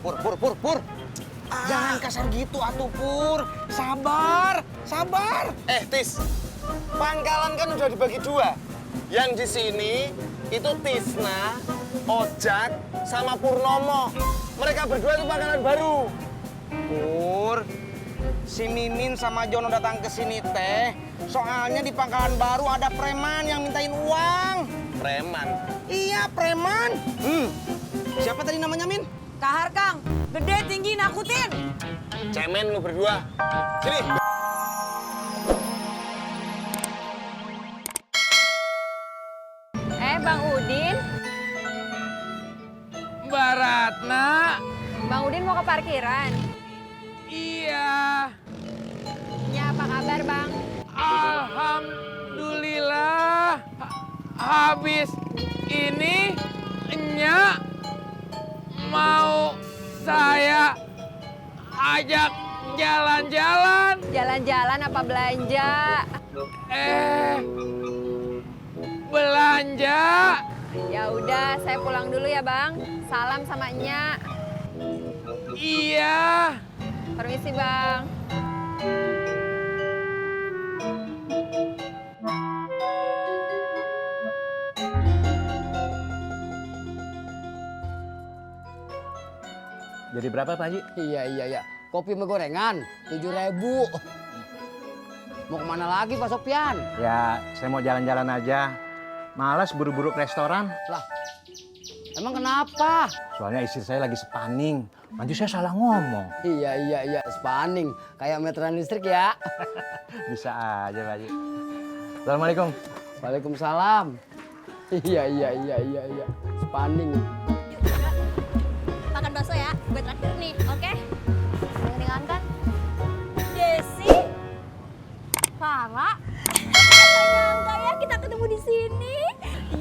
Pur. Jangan kasar gitu atuh, Pur. Sabar. Tis, pangkalan kan udah dibagi dua. Yang di sini itu Tisna, Ojak, sama Purnomo. Mereka berdua itu pangkalan baru. Pur, si Mimin sama Jono datang ke sini teh. Soalnya di pangkalan baru ada preman yang mintain uang. Preman. Iya, preman. Siapa tadi namanya, Min? Kahar, Kang. Gede, tinggi, nakutin. Cemen lu berdua. Sini. Bang Udin. Mbak Ratna. Bang Udin mau ke parkiran. Iya. Ya, apa kabar, Bang? Alhamdulillah. Habis ini Nya mau saya ajak jalan-jalan. Jalan-jalan apa belanja? Belanja. Ya udah, saya pulang dulu ya, Bang. Salam sama Nya. Iya. Permisi, Bang. Jadi berapa Pak Haji? Iya. Kopi sama gorengan, 7.000. Mau kemana lagi Pak Sopyan? Ya, saya mau jalan-jalan aja. Malas buru-buru ke restoran. Lah, emang kenapa? Soalnya istri saya lagi spanning. Nanti saya salah ngomong. Iya. Spanning. Kayak meteran listrik ya. Bisa aja Pak Haji. Assalamualaikum. Waalaikumsalam. Iya. Spanning. Makan bakso ya, gue traktir nih, oke? Ringan kan? Desi, Clara, gak nyangka ya kita ketemu di sini.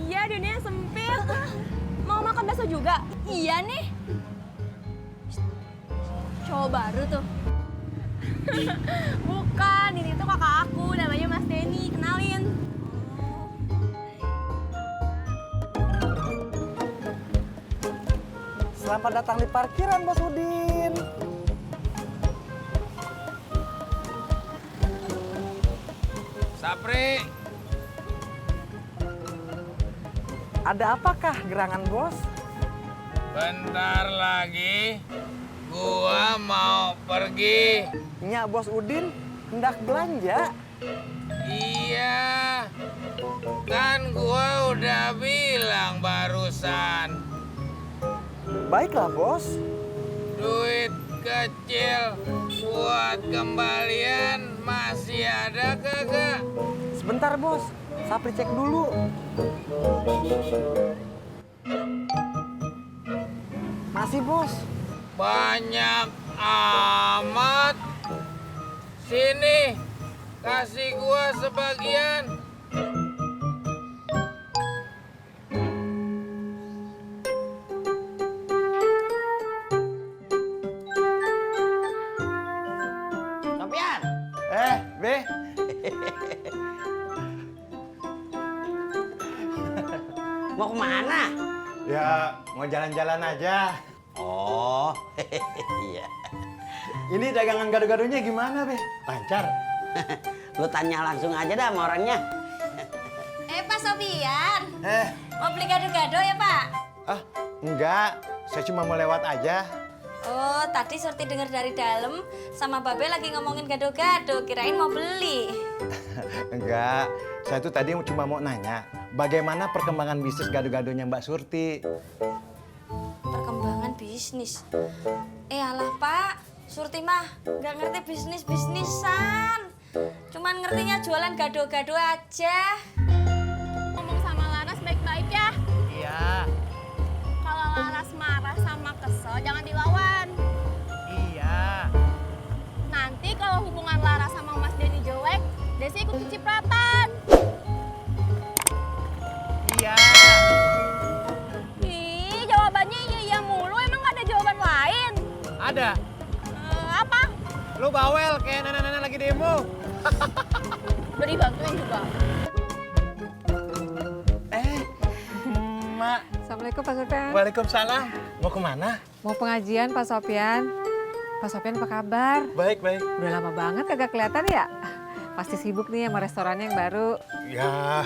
Iya, dunia sempit. Mau makan bakso juga? Iya nih. Cowok baru tuh. Bukan, ini tuh kakak aku, namanya Mas Denny, kenalin. Selamat datang di parkiran, Bos Udin. Sapri. Ada apakah gerangan, Bos? Bentar lagi gua mau pergi. Nya, Bos Udin hendak belanja. Iya. Kan gua udah bilang barusan. Baiklah, Bos. Duit kecil buat kembalian masih ada kagak? Sebentar, Bos. Sapri cek dulu. Masih, Bos. Banyak amat. Sini, kasih gua sebagian. Sopyan. Be. Mau kemana? Ya, mau jalan-jalan aja. Oh, iya. Ini dagangan gado-gadonya gimana, Be? Lancar? Lu tanya langsung aja dah sama orangnya. Pak Sofian, mau beli gado-gado ya, Pak? Enggak. Saya cuma mau lewat aja. Oh, tadi Surti dengar dari dalam sama Babe lagi ngomongin gado-gado, kirain mau beli. Enggak. Saya tuh tadi cuma mau nanya, bagaimana perkembangan bisnis gado-gadonya Mbak Surti? Perkembangan bisnis. Alah, Pak. Surti mah nggak ngerti bisnis-bisnisan. Cuman ngertinya jualan gado-gado aja. Ngomong sama Laras baik-baik ya. Iya. Kalau Laras marah sama kesel, jangan dilawan. Iya. Nanti kalau hubungan Laras sama Mas Denny jelek, Desi ikut kecipratan. Iya. Ih, jawabannya iya mulu. Emang gak ada jawaban lain? Ada. Apa? Lu bawel kayak nenek-nenek lagi demo. Udah dibantuin juga. Mak. Assalamualaikum, Pak Sopyan. Waalaikumsalam. Mau kemana? Mau pengajian Pak Sopyan. Pak Sopyan apa kabar? Baik, baik. Udah lama banget kagak kelihatan ya? Pasti sibuk nih sama restorannya yang baru. Ya,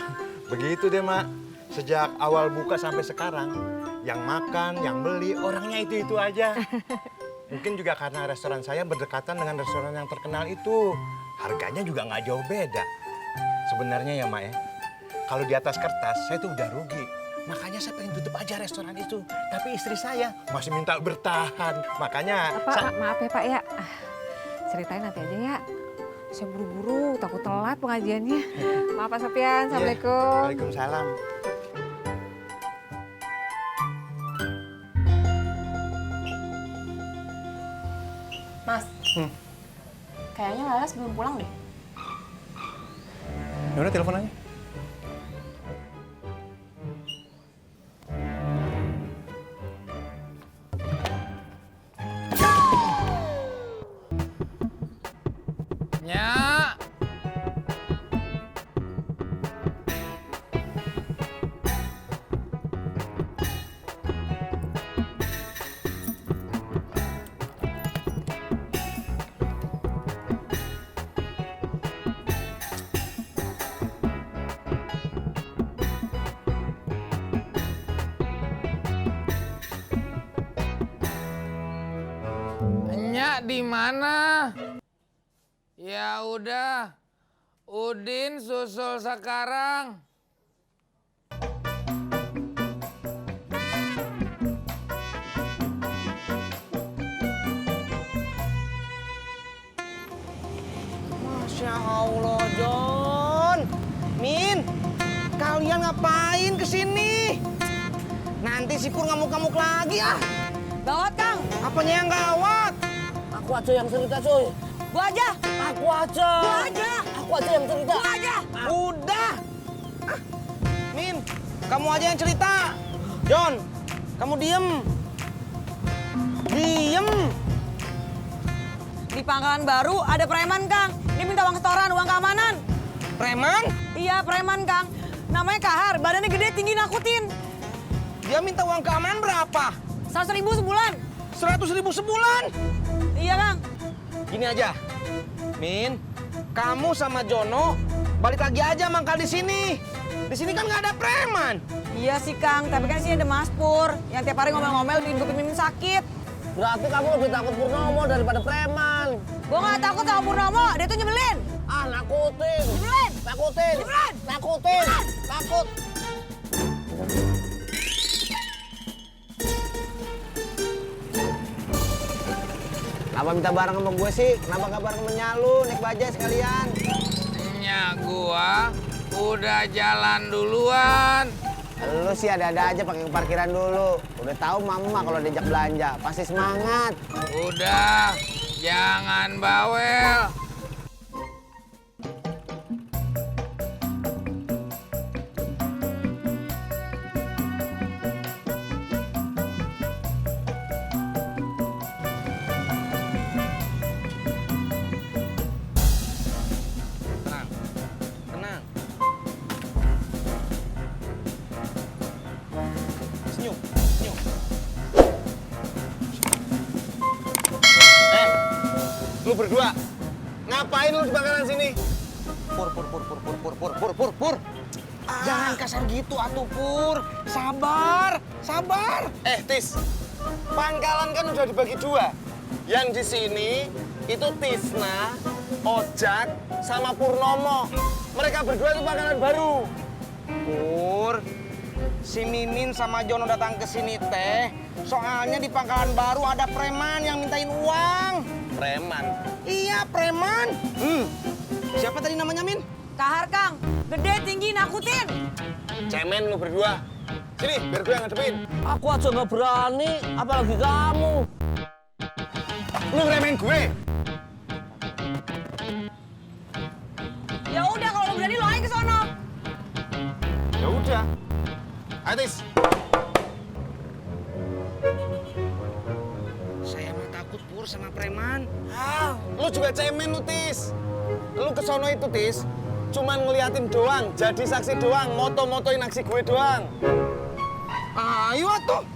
begitu deh, Mak. Sejak awal buka sampai sekarang, yang makan, yang beli, orangnya itu-itu aja. Mungkin juga karena restoran saya berdekatan dengan restoran yang terkenal itu. Harganya juga nggak jauh beda. Sebenarnya ya, Mak ya, kalau di atas kertas saya tuh udah rugi. Makanya saya pengen tutup aja restoran itu. Tapi istri saya masih minta bertahan. Makanya... Maaf ya Pak ya. Ceritain nanti aja ya. Saya buru-buru, takut telat pengajiannya. Maaf Pak Sopyan, Assalamualaikum. Waalaikumsalam. Mas, kayaknya Laras belum pulang deh. Ya udah telepon aja. Nyak. Nyak di mana? Ya udah, Udin susul sekarang. Masya Allah, Jon. Min, kalian ngapain kesini? Nanti si Pur ngamuk-ngamuk lagi ah. Gawat, Kang. Apanya yang gawat? Aku aja yang cerita, cuy. Gua aja. Aku aja. Gua aja. Aku aja yang cerita. Gua aja. Udah. Ah, Min, kamu aja yang cerita. Jon, kamu diem. Diem. Di Pangkalan Baru ada preman, Kang. Dia minta uang setoran, uang keamanan. Preman? Iya, preman, Kang. Namanya Kahar, badannya gede, tinggi, nakutin. Dia minta uang keamanan berapa? 100.000 sebulan. 100.000 sebulan? Iya, Kang. Gini aja, Min, kamu sama Jono balik lagi aja mangkal di sini. Di sini kan nggak ada preman. Iya sih, Kang. Tapi kan sini ada Mas Pur yang tiap hari ngomel-ngomel bikin gue Mimin sakit. Berarti kamu lebih takut Purnomo daripada preman. Gue nggak takut sama Purnomo, dia tuh nyebelin. Ah, nakutin. Nyebelin. Nakutin. Nyebelin. Nakutin. Takut. Kenapa minta bareng sama gue sih? Kenapa nggak bareng sama Nyalu, naik bajaj sekalian? Nyak gua udah jalan duluan. Lu sih ada-ada aja pakai ke parkiran dulu. Udah tahu mama kalau diajak belanja, pasti semangat. Udah, jangan bawel. Tenang, tenang. Senyum, senyum. Lu berdua, ngapain lu di bakaran sini? Pur. Jangan kasar gitu atuh Pur. Sabar, sabar. Tis, pangkalan kan udah dibagi dua. Yang di sini itu Tisna, Ojak, sama Purnomo. Mereka berdua itu pangkalan baru. Pur, si Mimin sama Jono datang ke sini teh. Soalnya di Pangkalan Baru ada preman yang mintain uang. Preman. Iya, preman. Siapa tadi namanya, Min? Kahar, Kang. Gede, tinggi, nakutin. Cemen lu berdua. Sini, biar gue yang ngadepin. Aku aja nggak berani, apalagi kamu. Lu ngeremehin gue. Ya udah, kalau lo berani lo aja ke sono. Ya udah. Ayo, Tis. Saya mah takut Pur sama preman. Lu juga cemen lu, Tis. Lu ke sono itu, Tis. Cuman ngeliatin doang, jadi saksi doang, moto-motoin aksi gue doang. Ayo tuh.